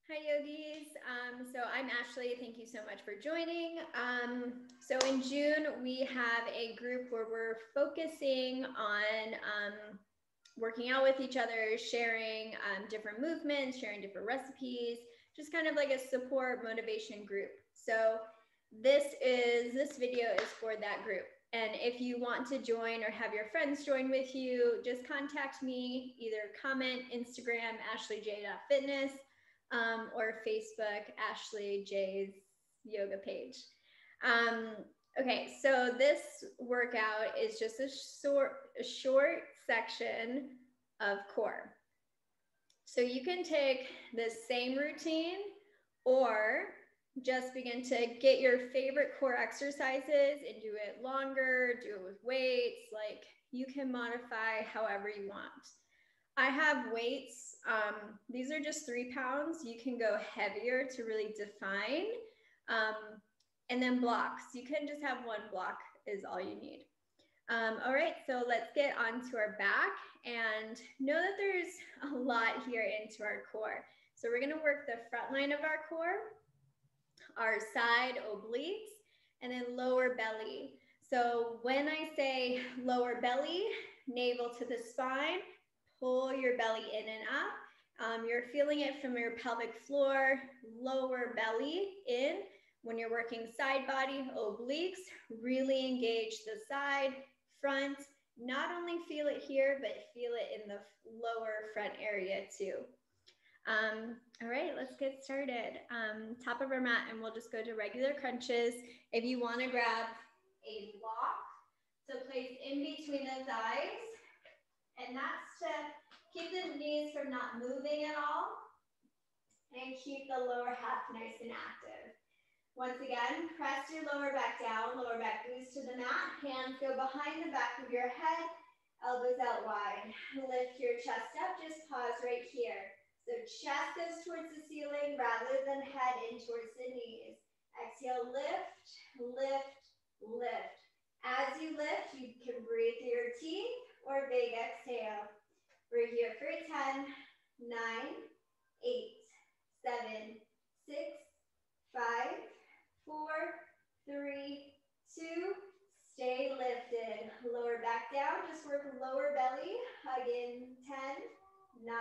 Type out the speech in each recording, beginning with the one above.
Hi yogis. So I'm Ashley. Thank you so much for joining. So in June, we have a group where we're focusing on working out with each other, sharing different movements, sharing different recipes, just kind of like a support motivation group. So this video is for that group. And if you want to join or have your friends join with you, just contact me, either comment Instagram, ashleyj.fitness, or Facebook, Ashley J's yoga page. Okay, so this workout is just a short section of core. So you can take the same routine or just begin to get your favorite core exercises and do it longer, do it with weights. Like, you can modify however you want. I have weights. These are just 3 pounds. You can go heavier to really define. And then blocks. You can just have 1 block is all you need. All right, so let's get onto our back and know that there's a lot here into our core. So we're gonna work the front line of our core, our side obliques, and then lower belly. So when I say lower belly, navel to the spine, pull your belly in and up. You're feeling it from your pelvic floor, lower belly in. When you're working side body, obliques, really engage the side, front. Not only feel it here, but feel it in the lower front area too. All right, let's get started. Top of our mat, and we'll just go to regular crunches. If you want to grab a block to place in between the thighs, and that's to keep the knees from not moving at all and keep the lower half nice and active. Once again, press your lower back down, lower back goes to the mat, hands go behind the back of your head, elbows out wide. Lift your chest up, just pause right here. So chest goes towards the ceiling rather than head in towards the knees. Exhale, lift, lift, lift. As you lift, you can breathe through your teeth or big exhale. We're here for 10, 9, 8, 7, 6, 5, 4, 3, 2, stay lifted. Lower back down, just work lower belly. Again, 10, 9,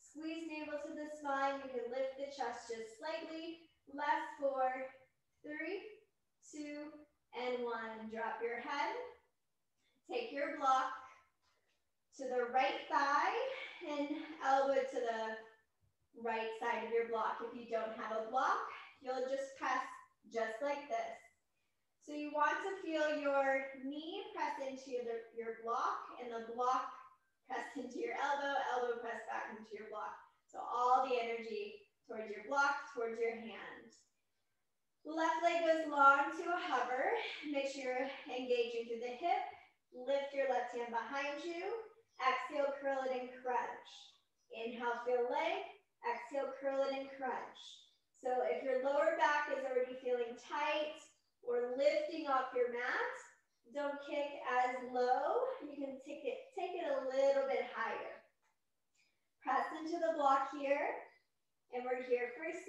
squeeze navel to the spine. You can lift the chest just slightly. Last 4, 3, 2, and 1. Drop your head. Take your block to the right thigh and elbow to the right side of your block. If you don't have a block, you'll just press just like this. So you want to feel your knee press into your block and the block press into your elbow, elbow press back into your block. So all the energy towards your block, towards your hand. Left leg goes long to a hover. Make sure you're engaging through the hip. Lift your left hand behind you. Exhale, curl it and crunch. Inhale, feel leg. Exhale, curl it and crunch. So if your lower back is already feeling tight or lifting off your mat, don't kick as low. You can take it a little bit higher. Press into the block here, and we're here for 6.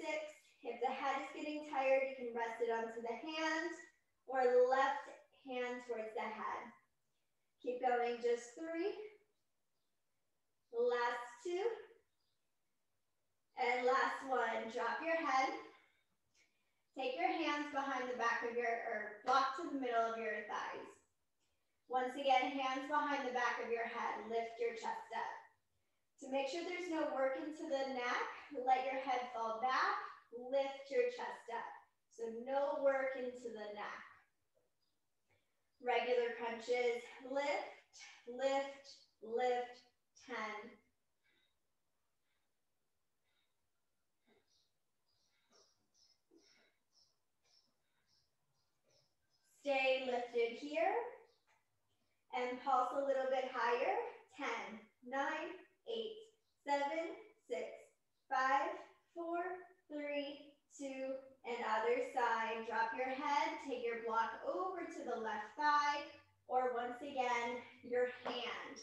If the head is getting tired, you can rest it onto the hand or left hand towards the head. Keep going, just 3. Last 2. And last 1, drop your head. Take your hands behind the back of or block to the middle of your thighs. Once again, hands behind the back of your head. Lift your chest up. To make sure there's no work into the neck, let your head fall back. Lift your chest up. So no work into the neck. Regular crunches. Lift, lift, lift. 10. Stay lifted here and pulse a little bit higher. 10, 9, 8, 7, 6, 5, 4, 3, 2, and other side. Drop your head, take your block over to the left thigh, or once again, your hand.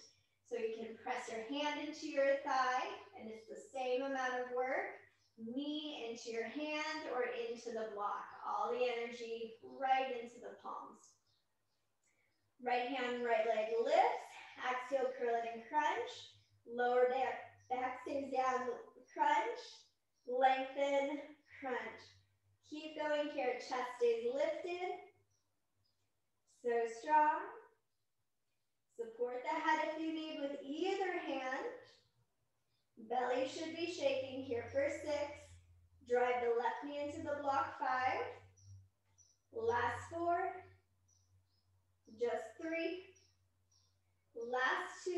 So you can press your hand into your thigh, and it's the same amount of work. knee into your hand or into the block. All the energy right into the palms. Right hand, right leg lifts. Exhale, curl it and crunch. Lower back stays down, crunch. Lengthen, crunch. Keep going here. Chest stays lifted. So strong. Support the head if you need with either hand. Belly should be shaking here for 6. Drive the left knee into the block, 5. Last 4. Just 3. Last 2.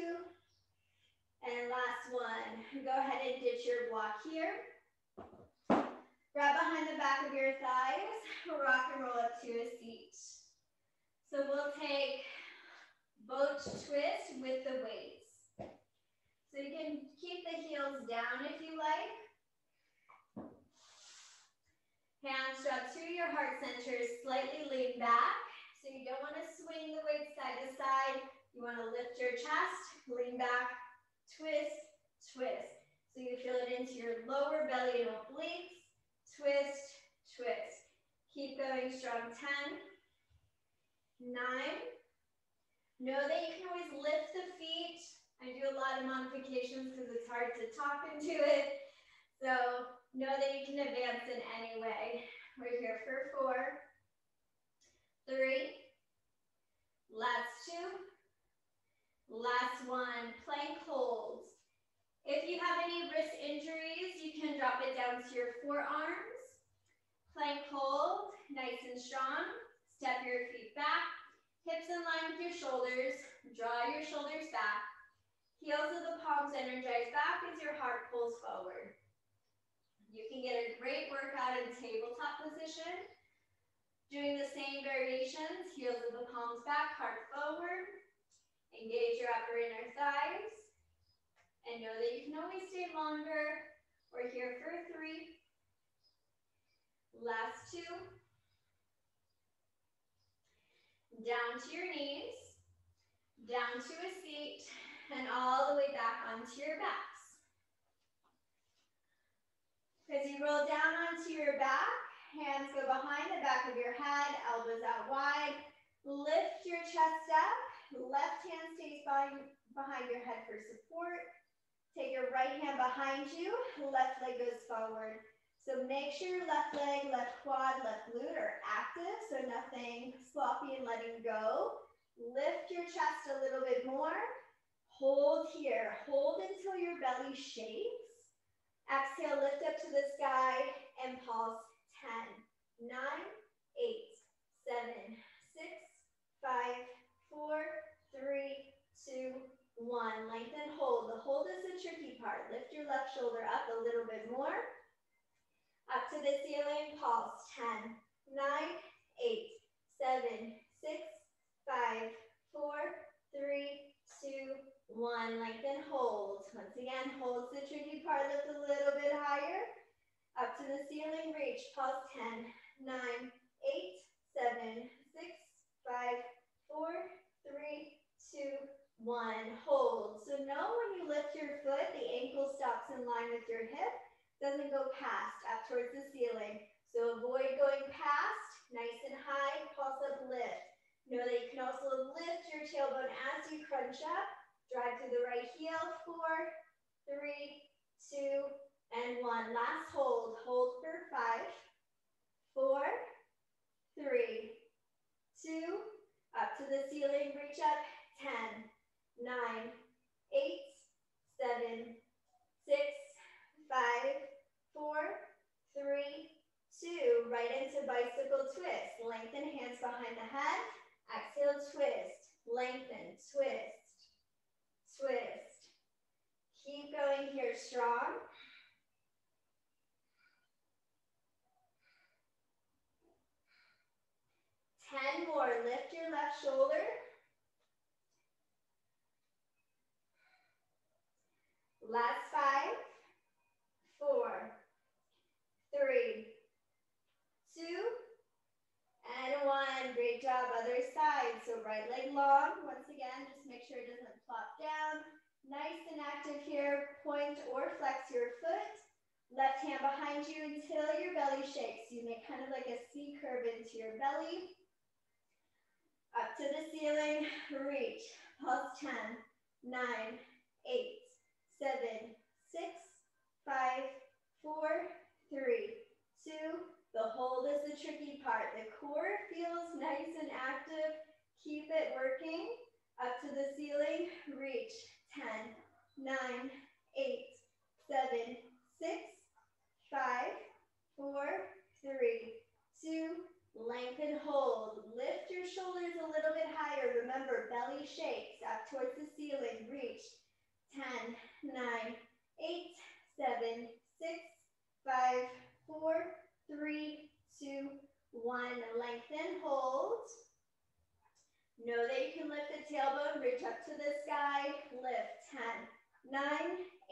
And last 1. Go ahead and ditch your block here. Grab behind the back of your thighs. Rock and roll up to a seat. So we'll take boat twist with the weights. So you can keep the heels down if you like. Hands drop to your heart center, slightly lean back. So you don't want to swing the weight side to side. You want to lift your chest, lean back, twist, twist. So you feel it into your lower belly and obliques. Twist, twist. Keep going strong. 10, 9. Know that you can always lift the feet. I do a lot of modifications because it's hard to talk into it. So know that you can advance in any way. We're here for 4, 3, last 2, last 1. Plank holds. If you have any wrist injuries, you can drop it down to your forearms. Plank hold, nice and strong. Step your feet back. Hips in line with your shoulders. Draw your shoulders back. Heels of the palms energize back as your heart pulls forward. You can get a great workout in tabletop position. Doing the same variations, heels of the palms back, heart forward. Engage your upper inner thighs. And know that you can always stay longer. We're here for 3. Last 2. Down to your knees. Down to a seat. And all the way back onto your backs. As you roll down onto your back, hands go behind the back of your head, elbows out wide. Lift your chest up. Left hand stays behind your head for support. Take your right hand behind you. Left leg goes forward. So make sure your left leg, left quad, left glute are active, so nothing sloppy and letting go. Lift your chest a little bit more. Hold here. Hold until your belly shakes. Exhale, lift up to the sky and pulse. 10, 9, 8, 7, 6, 5, 4, 3, 2, 1. Lengthen, hold. The hold is the tricky part. Lift your left shoulder up a little bit more. Up to the ceiling, pulse. 10, 9, 8, 7, 6, 5, 4, 3, 2, 1. Lengthen, hold. Once again, holds the tricky part. Lift a little bit higher. Up to the ceiling, reach. Pulse. 10, 9, 8, 7, 6, 5, 4, 3, 2, 1. Hold. So know when you lift your foot, the ankle stops in line with your hip. Doesn't go past, up towards the ceiling. So avoid going past. Nice and high. Pulse up, lift. Know that you can also lift your tailbone as you crunch up. Drive through the right heel. 4, 3, 2, and 1. Last hold. Hold for 5, 4, 3, 2. Up to the ceiling. Reach up. 10, 9, 8, 7, 6, 5, 4, 3, 2. Right into bicycle twist. Lengthen hands behind the head. Exhale, twist. Lengthen, twist, twist. Keep going here strong. Ten more. Lift your left shoulder. Last 5, 4, 3, 2, and 1. Great job. Other side. So right leg long. Once again, just make sure it doesn't plop down. Nice and active here. Point or flex your foot. Left hand behind you until your belly shakes. You make kind of like a C curve into your belly. Up to the ceiling, reach. Pulse 10, 9, 8, 7, 6, 5, 4, 3, 2. The hold is the tricky part. The core feels nice and active. Keep it working. Up to the ceiling, reach. 10, 9, 8, 7, 6, 5, 4, 3, 2. Lengthen, hold. Lift your shoulders a little bit higher. Remember, belly shakes up towards the ceiling. Reach. 10, 9, 8, 7, 6, 5, 4, 3, 2, 1. Lengthen, hold. Know that you can lift the tailbone, reach up to the sky. Lift. 10, 9,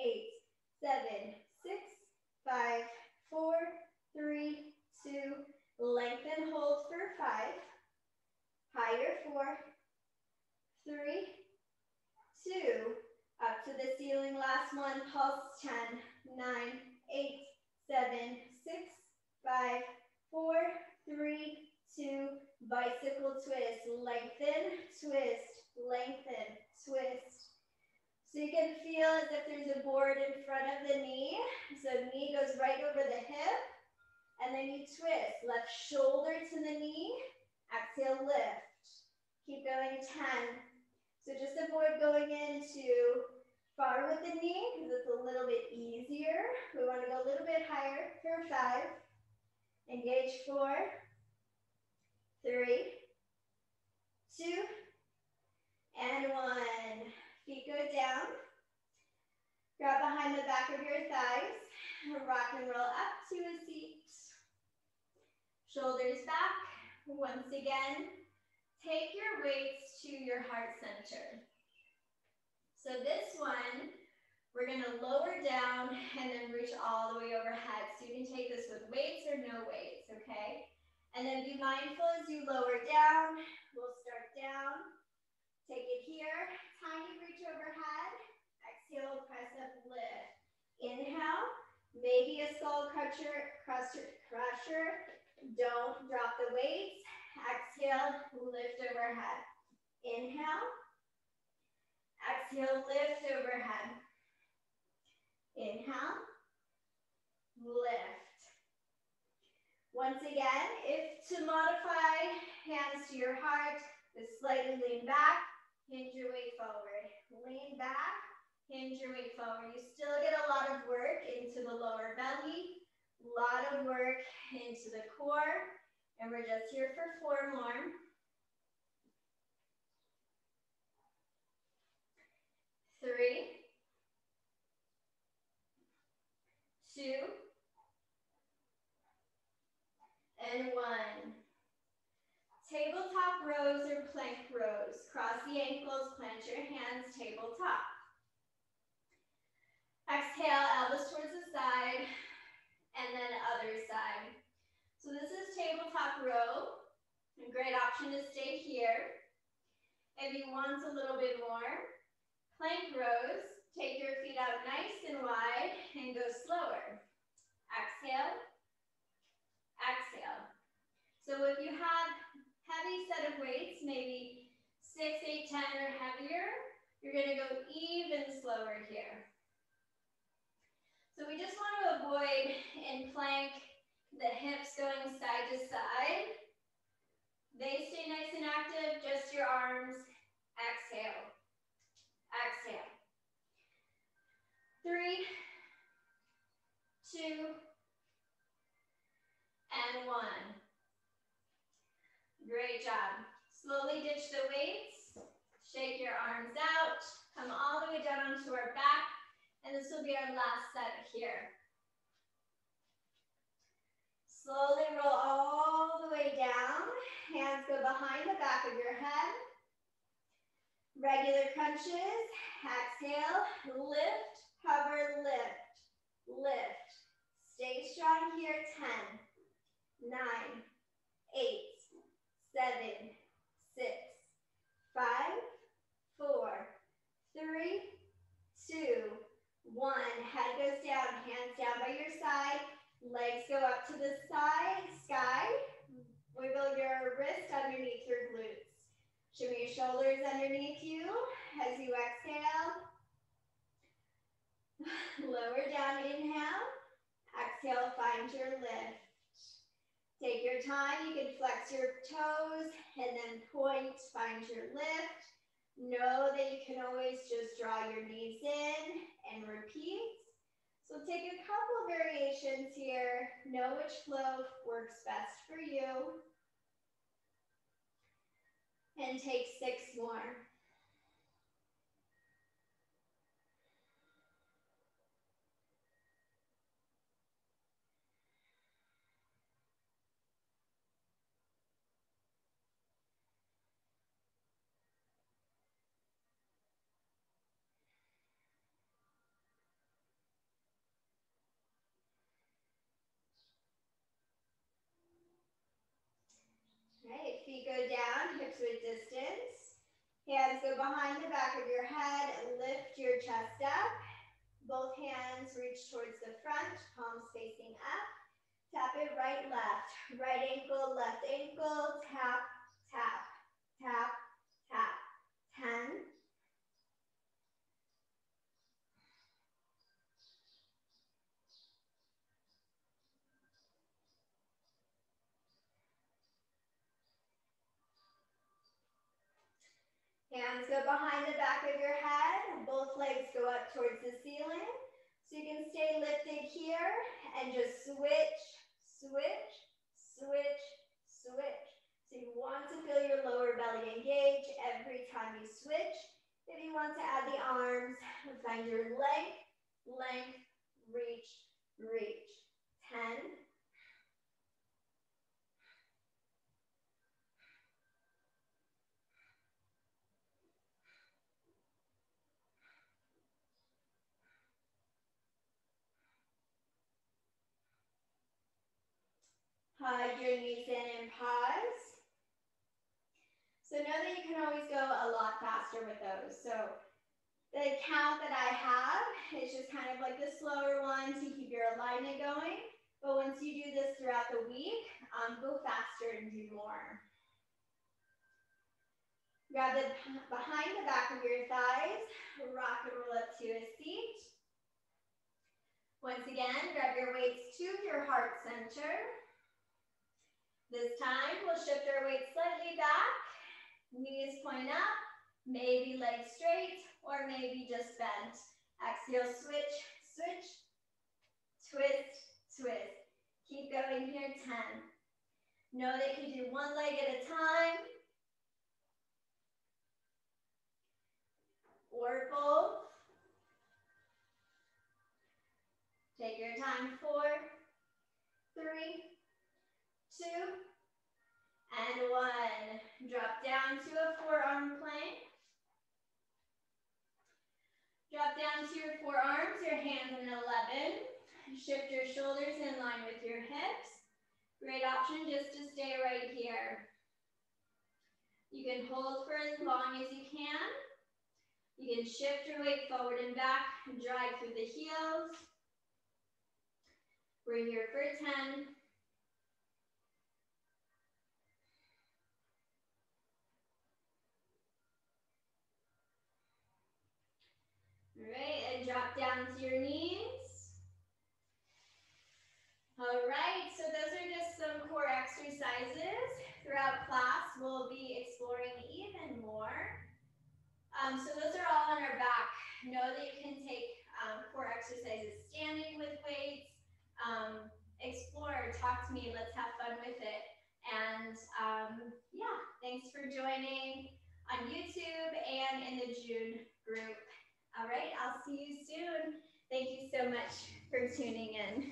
8, 7, 6, 5, 4, 3, 2. Lengthen, hold for 5. Higher, 4, 3, 2. Up to the ceiling, last one. Pulse, 10, 9, 8, 7, 6, 5, 4, 3, 2. Bicycle twist. Lengthen, twist, lengthen, twist. So you can feel as if there's a board in front of the knee. So knee goes right over the hip. And then you twist. Left shoulder to the knee. Exhale, lift. Keep going, 10. So just avoid going into far with the knee because it's a little bit easier. We want to go a little bit higher for 5. Engage, 4, 3, 2, and 1. Feet go down. Grab behind the back of your thighs. Rock and roll up to a seat. Shoulders back. Once again, take your weights to your heart center. So this one, we're going to lower down and then reach all the way overhead. So you can take this with weights or no weights, okay? And then be mindful as you lower down. We'll start down. Take it here. Tiny reach overhead. Exhale, press up, lift. Inhale. Maybe a skull crusher. Don't drop the weights. Exhale, lift overhead. Inhale. Exhale, lift overhead. Inhale. Lift. Once again, if to modify, hands to your heart, just slightly lean back, hinge your weight forward. Lean back, hinge your weight forward. You still get a lot of work into the lower belly, a lot of work into the core, and we're just here for 4 more. 3, 2, and 1. Tabletop rows or plank rows. Cross the ankles, plant your hands, tabletop. Exhale, elbows towards the side, and then other side. So this is tabletop row. A great option to stay here. If you want a little bit more, plank rows, take your feet out nice and wide and go slower. Exhale, exhale. So if you have heavy set of weights, maybe 6, 8, 10 or heavier, you're going to go even slower here. So we just want to avoid in plank the hips going side to side. They stay nice and active, just your arms. Exhale, exhale. 3, 2, and 1. Great job. Slowly ditch the weights. Shake your arms out. Come all the way down onto our back. And this will be our last set here. Slowly roll all the way down. Hands go behind the back of your head. Regular crunches. Exhale, lift, hover, lift, lift. Stay strong here. 10, 9, 8, 7, 6, 5, 4, 3, 2, 1. head goes down, hands down by your side, legs go up to the side, sky. Wiggle your wrist underneath your glutes. Shimmy your shoulders underneath you as you exhale. Lower down, inhale. Exhale, find your lift. Take your time. You can flex your toes and then point, find your lift. Know that you can always just draw your knees in and repeat. So take a couple variations here. Know which flow works best for you. And take 6 more. Right, feet go down, hips width distance. Hands go behind the back of your head. Lift your chest up. Both hands reach towards the front, palms facing up. Tap it right, left. Right ankle, left ankle. Tap, tap, tap, tap. 10. Hands go behind the back of your head. Both legs go up towards the ceiling. So you can stay lifted here and just switch, switch, switch, switch. So you want to feel your lower belly engage every time you switch. If you want to add the arms, find your length, length, reach, reach. 10. Hug your knees in and pause. So know that you can always go a lot faster with those. So the count that I have is just kind of like the slower one to keep your alignment going. But once you do this throughout the week, go faster and do more. Grab the behind the back of your thighs, rock and roll up to a seat. Once again, grab your weights to your heart center. This time, we'll shift our weight slightly back. Knees point up, maybe legs straight, or maybe just bent. Exhale, switch, switch, twist, twist. Keep going here, 10. Know that you can do one leg at a time, or both. Take your time, 4, 3, 2, and 1. Drop down to a forearm plank. Drop down to your forearms, your hands in 11. Shift your shoulders in line with your hips. Great option just to stay right here. You can hold for as long as you can. You can shift your weight forward and back, drive through the heels. We're here for 10. All right, and drop down to your knees. All right, so those are just some core exercises. Throughout class, we'll be exploring even more. So those are all on our back. Know that you can take core exercises standing with weights. Explore, talk to me, let's have fun with it. And yeah, thanks for joining on YouTube and in the June group. All right, I'll see you soon. Thank you so much for tuning in.